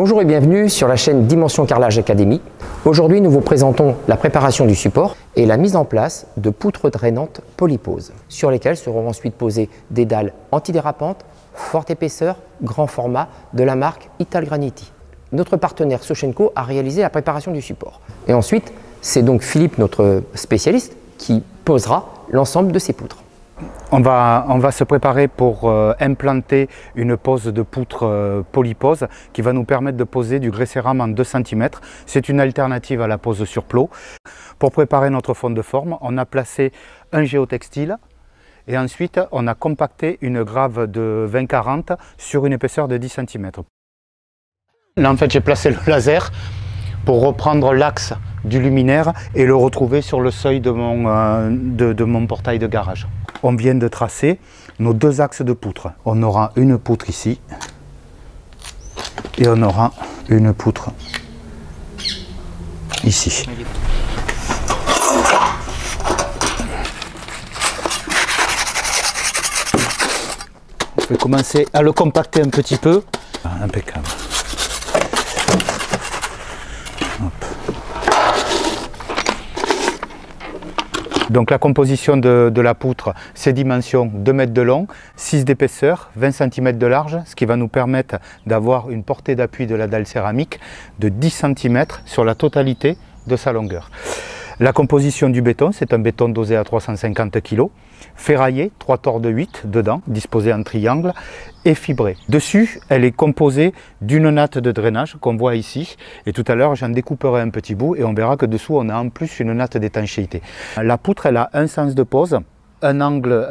Bonjour et bienvenue sur la chaîne Dimension Carrelage Academy. Aujourd'hui, nous vous présentons la préparation du support et la mise en place de poutres drainantes polypose, sur lesquelles seront ensuite posées des dalles antidérapantes, forte épaisseur, grand format de la marque Italgraniti. Notre partenaire Sochenco a réalisé la préparation du support. Et ensuite, c'est donc Philippe, notre spécialiste, qui posera l'ensemble de ces poutres. On va se préparer pour implanter une pose de poutre polypose qui va nous permettre de poser du grès-cérame en 2 cm. C'est une alternative à la pose sur plot. Pour préparer notre fond de forme, on a placé un géotextile et ensuite on a compacté une grave de 20-40 sur une épaisseur de 10 cm. Là en fait j'ai placé le laser pour reprendre l'axe du luminaire et le retrouver sur le seuil de mon portail de garage. On vient de tracer nos 2 axes de poutre. On aura une poutre ici et on aura une poutre ici. Je vais commencer à le compacter un petit peu. Impeccable. Donc la composition de la poutre, ces dimensions 2 mètres de long, 6 d'épaisseur, 20 cm de large, ce qui va nous permettre d'avoir une portée d'appui de la dalle céramique de 10 cm sur la totalité de sa longueur. La composition du béton, c'est un béton dosé à 350 kg, ferraillé, 3 tors de 8 dedans, disposés en triangle et fibré. Dessus, elle est composée d'une natte de drainage qu'on voit ici. Et tout à l'heure, j'en découperai un petit bout et on verra que dessous, on a en plus une natte d'étanchéité. La poutre, elle a un sens de pose, un angle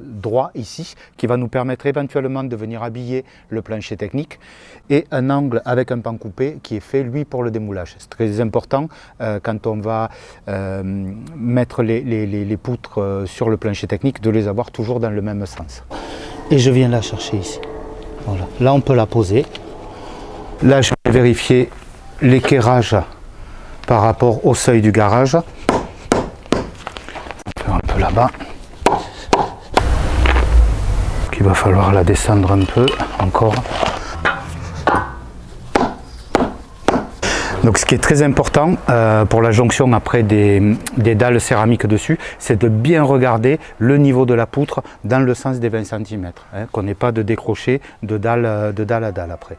droit ici qui va nous permettre éventuellement de venir habiller le plancher technique et un angle avec un pan coupé qui est fait lui pour le démoulage. C'est très important quand on va mettre les poutres sur le plancher technique de les avoir toujours dans le même sens. Et je viens la chercher ici. Voilà. Là on peut la poser. Là je vais vérifier l'équerrage par rapport au seuil du garage. Un peu là-bas. Il va falloir la descendre un peu encore. Donc ce qui est très important pour la jonction après des dalles céramiques dessus, c'est de bien regarder le niveau de la poutre dans le sens des 20 cm, hein, qu'on n'ait pas de décroché de dalle à dalle après.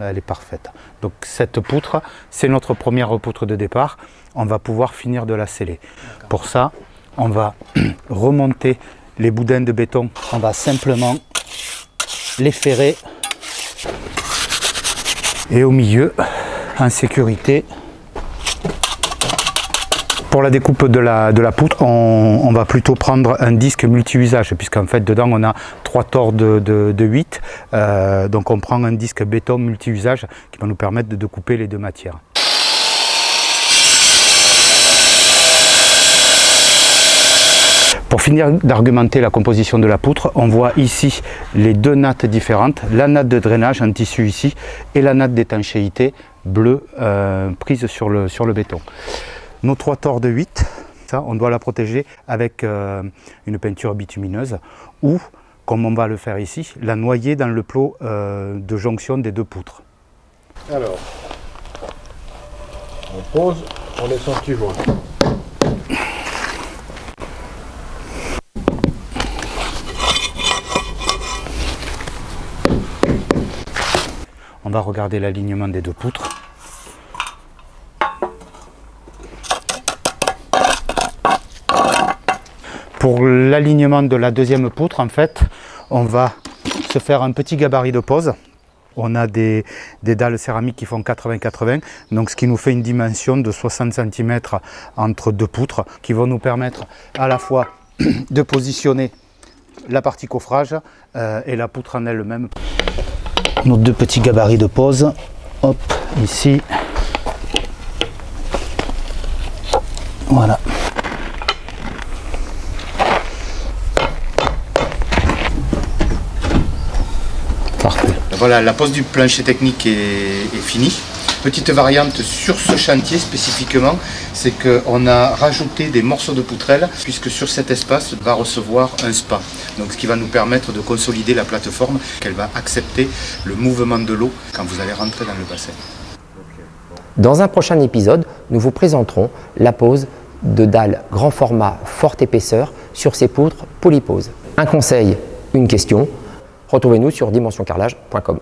Elle est parfaite. Donc cette poutre, c'est notre première poutre de départ. On va pouvoir finir de la sceller. Pour ça, on va remonter les boudins de béton. On va simplement les ferrer. Et au milieu, en sécurité. Pour la découpe de la poutre, on va plutôt prendre un disque multi-usage, puisqu'en fait dedans on a 3 tors de 8. Donc on prend un disque béton multi-usage qui va nous permettre de découper les 2 matières. Pour finir d'argumenter la composition de la poutre, on voit ici les 2 nattes différentes, la natte de drainage en tissu ici et la natte d'étanchéité bleue prise sur le béton. Nos 3 tors de 8, ça, on doit la protéger avec une peinture bitumineuse ou, comme on va le faire ici, la noyer dans le plot de jonction des 2 poutres. Alors, on pose, on laisse un petit jaune. On va regarder l'alignement des 2 poutres. Pour l'alignement de la 2e poutre, en fait, on va se faire un petit gabarit de pose. On a des dalles céramiques qui font 80-80, donc ce qui nous fait une dimension de 60 cm entre 2 poutres, qui vont nous permettre à la fois de positionner la partie coffrage et la poutre en elle-même. Nos 2 petits gabarits de pose, hop, ici, voilà. Parfait. Voilà, la pose du plancher technique est finie. Petite variante sur ce chantier spécifiquement, c'est qu'on a rajouté des morceaux de poutrelle puisque sur cet espace va recevoir un spa. Donc ce qui va nous permettre de consolider la plateforme, qu'elle va accepter le mouvement de l'eau quand vous allez rentrer dans le bassin. Dans un prochain épisode, nous vous présenterons la pose de dalles grand format forte épaisseur sur ces poutres polyposes. Un conseil, une question, retrouvez-nous sur dimensioncarrelage.com.